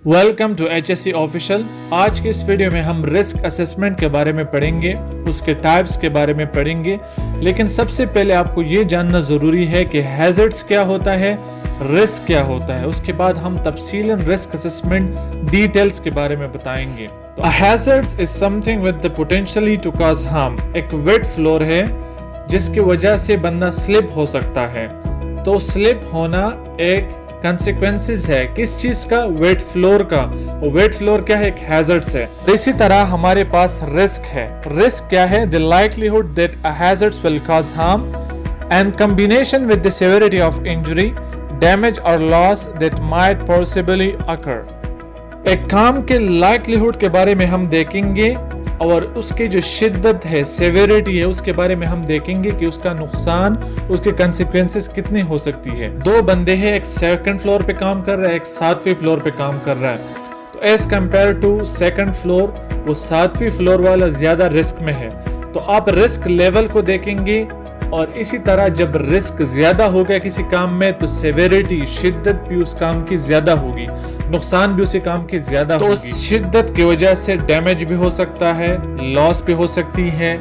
Welcome to HSC official. आज के इस वीडियो में हम रिस्क असेसमेंट के बारे में पढ़ेंगे, उसके टाइप्स के बारे में पढ़ेंगे। लेकिन सबसे पहले आपको ये जानना ज़रूरी है कि हैज़र्ड्स क्या होता है, रिस्क क्या होता है। उसके बाद हम तफसीलन रिस्क असेसमेंट डिटेल्स के बारे में बताएंगे। तो hazards is something with the potentially to cause harm. एक वेट फ्लोर है जिसकी वजह से बंदा स्लिप हो सकता है। तो स्लिप होना एक कंसिक्वेंसेस है किस चीज का? वेट फ्लोर का। वेट फ्लोर क्या है? एक हैजर्ड्स है। तो इसी तरह हमारे पास रिस्क है। रिस्क क्या है? The likelihood that a hazards will cause harm and combination with the severity of injury, damage और लॉस दैट माइट पॉसिबली अकर। एक काम के लाइक्लीहुड के बारे में हम देखेंगे और उसकी जो शिद्दत है, सेवेरिटी है, उसके बारे में हम देखेंगे कि उसका नुकसान, उसके कंसिक्वेंसेस कितनी हो सकती है। दो बंदे हैं, एक सेकंड फ्लोर पे काम कर रहा है, एक 7वीं फ्लोर पे काम कर रहा है। तो as compare to second floor, वो 7वीं फ्लोर वाला ज्यादा रिस्क में है। तो आप रिस्क लेवल को देखेंगे और इसी तरह जब रिस्क ज्यादा होगा किसी काम में तो सेवेरिटी, शिद्दत भी उस काम की ज्यादा होगी, नुकसान भी उसी काम की ज्यादा होगी। तो शिद्दत की वजह से डैमेज भी हो सकता है, लॉस भी हो सकती है,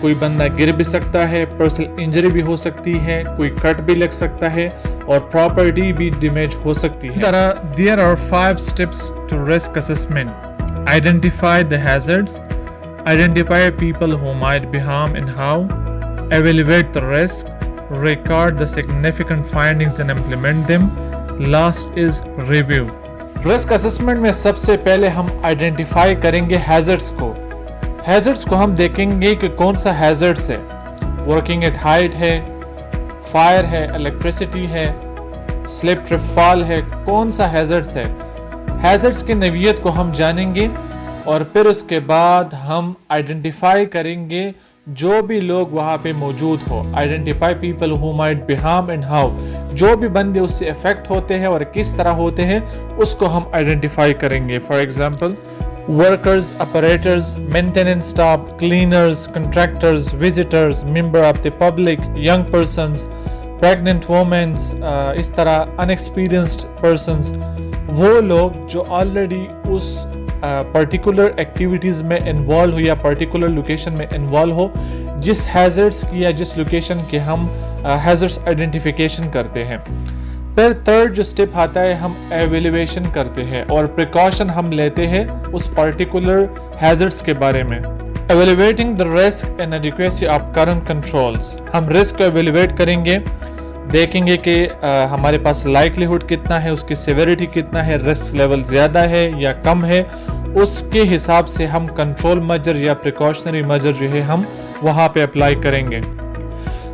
कोई बंदा गिर भी सकता है, पर्सनल इंजरी भी हो सकती है, कोई कट भी लग सकता है और प्रॉपर्टी भी डैमेज हो सकती है। तरह there are 5 steps to risk assessment. Identify the hazards, identify people who might be harm and how, evaluate the risk, record the significant findings and implement them. Last is review. Risk assessment में सबसे पहले हम identify करेंगे hazards को। Hazards को हम देखेंगे कि कौन सा हैजर्ड्स है। वर्किंग एट हाइट है, फायर है, इलेक्ट्रिसिटी है, स्लिप ट्रिप फॉल है, कौन सा हैजर्ड्स है। हैजर्ड्स की नौइयत को हम जानेंगे और फिर उसके बाद हम आइडेंटिफाई करेंगे जो भी लोग वहां पे मौजूद हो। Identify people who might be harm and how. जो भी बंदे उससे इफेक्ट होते हैं और किस तरह होते हैं उसको हम आइडेंटिफाई करेंगे। For example workers, operators, maintenance staff, cleaners, contractors, visitors, member of the public, young persons, pregnant women's, इस तरह अनएक्सपीरियंस्ड पर्सन्स, वो लोग जो ऑलरेडी उस पर्टिकुलर एक्टिविटीज में इन्वॉल्व हो या पर्टिकुलर लोकेशन में इन्वॉल्व हो, जिस हैजर्ड्स की या जिस लोकेशन के हम हैजर्ड्स आइडेंटिफिकेशन करते हैं। फिर थर्ड जो स्टेप आता है, हम एवेल्युएशन करते हैं और प्रिकॉशन हम लेते हैं उस पर्टिकुलर हैजर्ड्स के बारे में। Evaluating the risk and adequacy of current controls. हम रिस्क को एवेल्युएट करेंगे, देखेंगे कि हमारे पास लाइक्लीहुड कितना है, उसकी सेवेरिटी कितना है, रिस्क लेवल ज़्यादा है या कम है। उसके हिसाब से हम कंट्रोल मेजर या प्रिकॉशनरी मेजर जो है हम वहाँ पे अप्लाई करेंगे।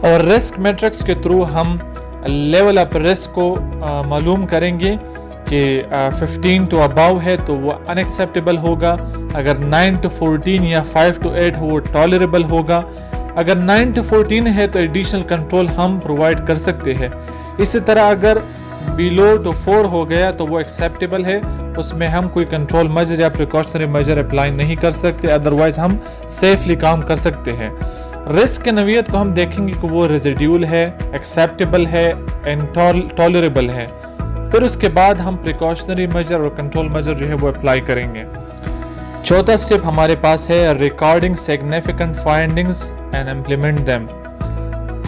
और रिस्क मैट्रिक्स के थ्रू हम लेवल ऑफ रिस्क को मालूम करेंगे कि 15 टू अबव है तो वो अनएक्सेप्टेबल होगा, अगर 9 टू 14 या 5 टू 8 हो वो टॉलरेबल होगा, अगर 9 टू 14 है तो एडिशनल कंट्रोल हम प्रोवाइड कर सकते हैं। इसी तरह अगर बिलो टू 4 हो गया तो वो एक्सेप्टेबल है, उसमें हम कोई कंट्रोल मेजर या प्रिकॉशनरी मेजर अप्लाई नहीं कर सकते, अदरवाइज हम सेफली काम कर सकते हैं। रिस्क के नौइयत को हम देखेंगे कि वो रेजिड्यूल है, एक्सेप्टेबल है एंड टॉलरेबल है। फिर उसके बाद हम प्रिकॉशनरी मेजर और कंट्रोल मेजर जो है वो अप्लाई करेंगे। चौथा स्टेप हमारे पास है recording significant findings and implement them.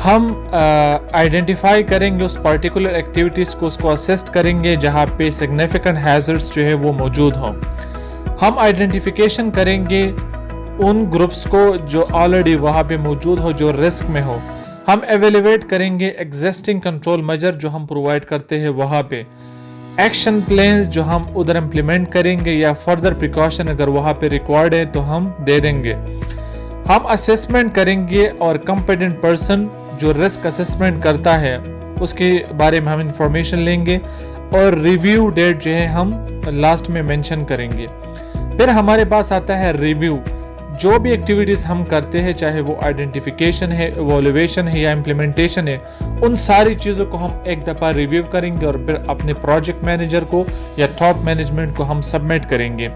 हम आइडेंटिफाई करेंगे उस पर्टिकुलर एक्टिविटीज को, उसको असेस्ट करेंगे जहाँ पे सिग्निफिकेंट हैजर्ड्स जो है वो मौजूद हों। हम आइडेंटिफिकेशन करेंगे उन ग्रुप्स को जो ऑलरेडी वहाँ पे मौजूद हो, जो रिस्क में हो। हम एवेल्युएट करेंगे एग्जिस्टिंग कंट्रोल मेजर जो हम प्रोवाइड करते हैं वहाँ पे, एक्शन प्लान्स जो हम उधर इम्प्लीमेंट करेंगे या फर्दर प्रिकॉशन अगर वहाँ पे रिक्वायर्ड है तो हम दे देंगे। हम असेसमेंट करेंगे और कंपिटेंट पर्सन जो रिस्क असेसमेंट करता है उसके बारे में हम इंफॉर्मेशन लेंगे और रिव्यू डेट जो है हम लास्ट में मेंशन करेंगे। फिर हमारे पास आता है रिव्यू। जो भी एक्टिविटीज हम करते हैं, चाहे वो आइडेंटिफिकेशन है, इवैल्यूएशन है या इम्प्लीमेंटेशन है, उन सारी चीज़ों को हम एक दफ़ा रिव्यू करेंगे और फिर अपने प्रोजेक्ट मैनेजर को या टॉप मैनेजमेंट को हम सबमिट करेंगे।